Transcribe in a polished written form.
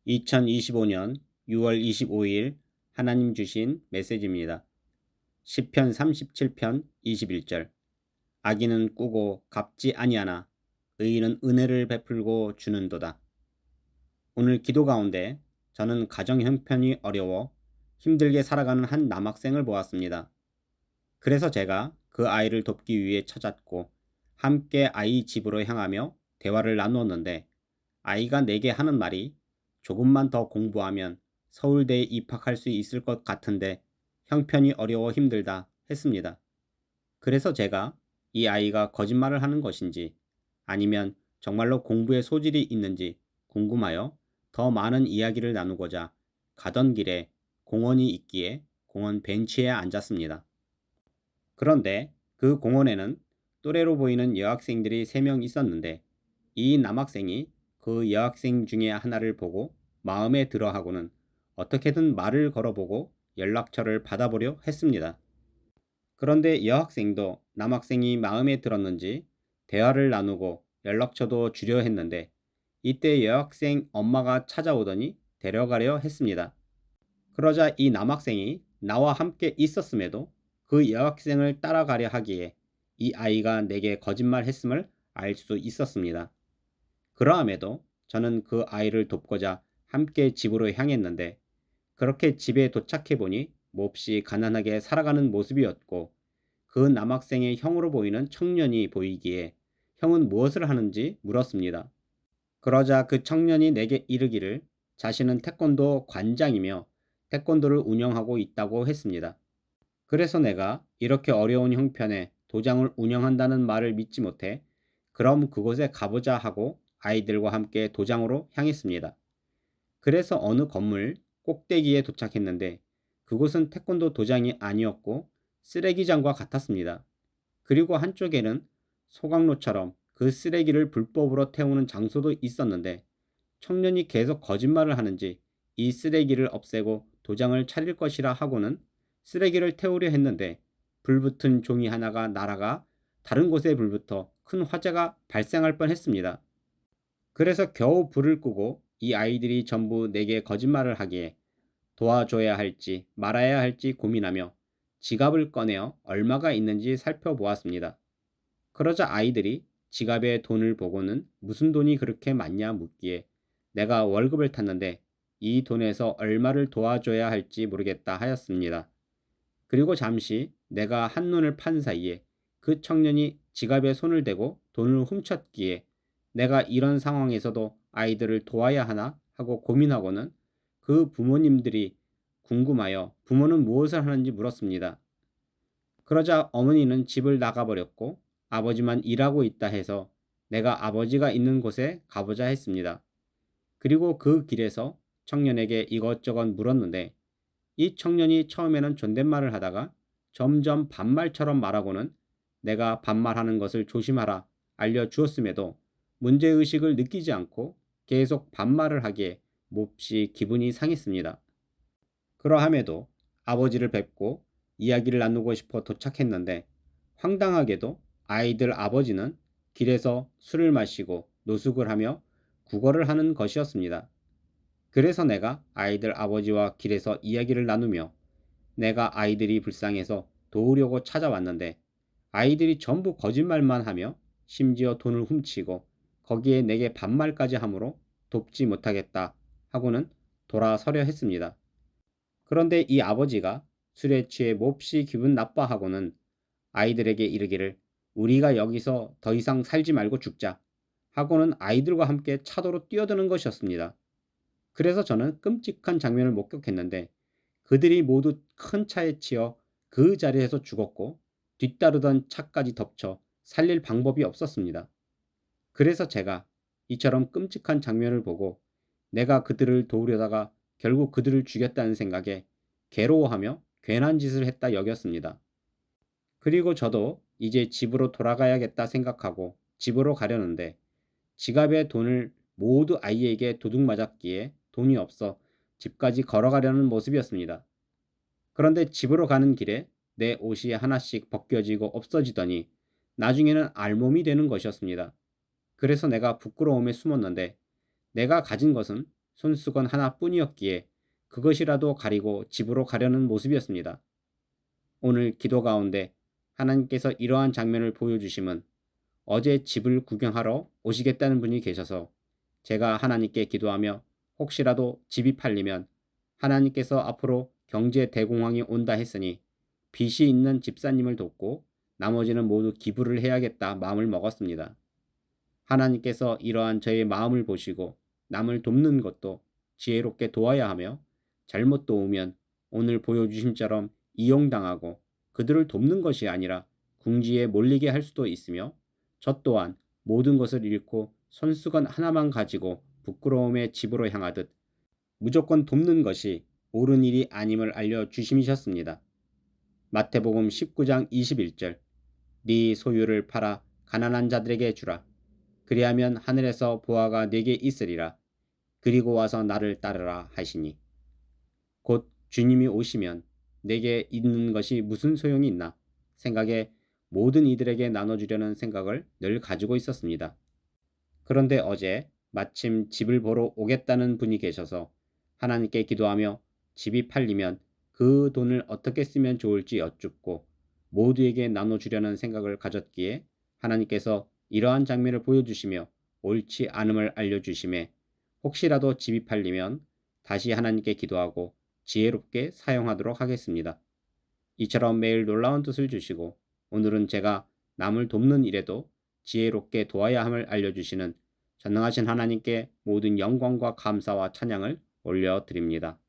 2025년 6월 25일 하나님 주신 메시지입니다. 시편 37편 21절. 악인은 꾸고 갚지 아니하나 의인은 은혜를 베풀고 주는도다. 오늘 기도 가운데 저는 가정 형편이 어려워 힘들게 살아가는 한 남학생을 보았습니다. 그래서 제가 그 아이를 돕기 위해 찾았고 함께 아이 집으로 향하며 대화를 나누었는데, 아이가 내게 하는 말이 조금만 더 공부하면 서울대에 입학할 수 있을 것 같은데 형편이 어려워 힘들다 했습니다. 그래서 제가 이 아이가 거짓말을 하는 것인지 아니면 정말로 공부에 소질이 있는지 궁금하여 더 많은 이야기를 나누고자 가던 길에 공원이 있기에 공원 벤치에 앉았습니다. 그런데 그 공원에는 또래로 보이는 여학생들이 3명 있었는데, 이 남학생이 그 여학생 중에 하나를 보고 마음에 들어하고는 어떻게든 말을 걸어보고 연락처를 받아보려 했습니다. 그런데 여학생도 남학생이 마음에 들었는지 대화를 나누고 연락처도 주려 했는데, 이때 여학생 엄마가 찾아오더니 데려가려 했습니다. 그러자 이 남학생이 나와 함께 있었음에도 그 여학생을 따라가려 하기에 이 아이가 내게 거짓말했음을 알 수 있었습니다. 그러함에도 저는 그 아이를 돕고자 함께 집으로 향했는데, 그렇게 집에 도착해 보니 몹시 가난하게 살아가는 모습이었고, 그 남학생의 형으로 보이는 청년이 보이기에 형은 무엇을 하는지 물었습니다. 그러자 그 청년이 내게 이르기를 자신은 태권도 관장이며 태권도를 운영하고 있다고 했습니다. 그래서 내가 이렇게 어려운 형편에 도장을 운영한다는 말을 믿지 못해 그럼 그곳에 가보자 하고 아이들과 함께 도장으로 향했습니다. 그래서 어느 건물 꼭대기에 도착했는데, 그곳은 태권도 도장이 아니었고 쓰레기장과 같았습니다. 그리고 한쪽에는 소각로처럼 그 쓰레기를 불법으로 태우는 장소도 있었는데, 청년이 계속 거짓말을 하는지 이 쓰레기를 없애고 도장을 차릴 것이라 하고는 쓰레기를 태우려 했는데, 불붙은 종이 하나가 날아가 다른 곳에 불붙어 큰 화재가 발생할 뻔했습니다. 그래서 겨우 불을 끄고 이 아이들이 전부 내게 거짓말을 하기에 도와줘야 할지 말아야 할지 고민하며 지갑을 꺼내어 얼마가 있는지 살펴보았습니다. 그러자 아이들이 지갑에 돈을 보고는 무슨 돈이 그렇게 많냐 묻기에 내가 월급을 탔는데 이 돈에서 얼마를 도와줘야 할지 모르겠다 하였습니다. 그리고 잠시 내가 한눈을 판 사이에 그 청년이 지갑에 손을 대고 돈을 훔쳤기에 내가 이런 상황에서도 아이들을 도와야 하나 하고 고민하고는 그 부모님들이 궁금하여 부모는 무엇을 하는지 물었습니다. 그러자 어머니는 집을 나가버렸고 아버지만 일하고 있다 해서 내가 아버지가 있는 곳에 가보자 했습니다. 그리고 그 길에서 청년에게 이것저것 물었는데, 이 청년이 처음에는 존댓말을 하다가 점점 반말처럼 말하고는 내가 반말하는 것을 조심하라 알려주었음에도 문제의식을 느끼지 않고 계속 반말을 하기에 몹시 기분이 상했습니다. 그러함에도 아버지를 뵙고 이야기를 나누고 싶어 도착했는데, 황당하게도 아이들 아버지는 길에서 술을 마시고 노숙을 하며 구걸을 하는 것이었습니다. 그래서 내가 아이들 아버지와 길에서 이야기를 나누며 내가 아이들이 불쌍해서 도우려고 찾아왔는데, 아이들이 전부 거짓말만 하며 심지어 돈을 훔치고 거기에 내게 반말까지 하므로 돕지 못하겠다 하고는 돌아서려 했습니다. 그런데 이 아버지가 술에 취해 몹시 기분 나빠하고는 아이들에게 이르기를 우리가 여기서 더 이상 살지 말고 죽자 하고는 아이들과 함께 차도로 뛰어드는 것이었습니다. 그래서 저는 끔찍한 장면을 목격했는데, 그들이 모두 큰 차에 치여 그 자리에서 죽었고 뒤따르던 차까지 덮쳐 살릴 방법이 없었습니다. 그래서 제가 이처럼 끔찍한 장면을 보고 내가 그들을 도우려다가 결국 그들을 죽였다는 생각에 괴로워하며 괜한 짓을 했다 여겼습니다. 그리고 저도 이제 집으로 돌아가야겠다 생각하고 집으로 가려는데, 지갑에 돈을 모두 아이에게 도둑 맞았기에 돈이 없어 집까지 걸어가려는 모습이었습니다. 그런데 집으로 가는 길에 내 옷이 하나씩 벗겨지고 없어지더니 나중에는 알몸이 되는 것이었습니다. 그래서 내가 부끄러움에 숨었는데, 내가 가진 것은 손수건 하나뿐이었기에 그것이라도 가리고 집으로 가려는 모습이었습니다. 오늘 기도 가운데 하나님께서 이러한 장면을 보여주심은 어제 집을 구경하러 오시겠다는 분이 계셔서 제가 하나님께 기도하며 혹시라도 집이 팔리면 하나님께서 앞으로 경제 대공황이 온다 했으니 빚이 있는 집사님을 돕고 나머지는 모두 기부를 해야겠다 마음을 먹었습니다. 하나님께서 이러한 저의 마음을 보시고 남을 돕는 것도 지혜롭게 도와야 하며 잘못 도우면 오늘 보여주심처럼 이용당하고 그들을 돕는 것이 아니라 궁지에 몰리게 할 수도 있으며 저 또한 모든 것을 잃고 손수건 하나만 가지고 부끄러움의 집으로 향하듯 무조건 돕는 것이 옳은 일이 아님을 알려주심이셨습니다. 마태복음 19장 21절 네 소유를 팔아 가난한 자들에게 주라. 그리하면 하늘에서 보화가 네게 있으리라. 그리고 와서 나를 따르라 하시니. 곧 주님이 오시면 내게 있는 것이 무슨 소용이 있나 생각에 모든 이들에게 나눠주려는 생각을 늘 가지고 있었습니다. 그런데 어제 마침 집을 보러 오겠다는 분이 계셔서 하나님께 기도하며 집이 팔리면 그 돈을 어떻게 쓰면 좋을지 여쭙고 모두에게 나눠주려는 생각을 가졌기에 하나님께서 이러한 장면을 보여주시며 옳지 않음을 알려주심에 혹시라도 집이 팔리면 다시 하나님께 기도하고 지혜롭게 사용하도록 하겠습니다. 이처럼 매일 놀라운 뜻을 주시고 오늘은 제가 남을 돕는 일에도 지혜롭게 도와야 함을 알려주시는 전능하신 하나님께 모든 영광과 감사와 찬양을 올려드립니다.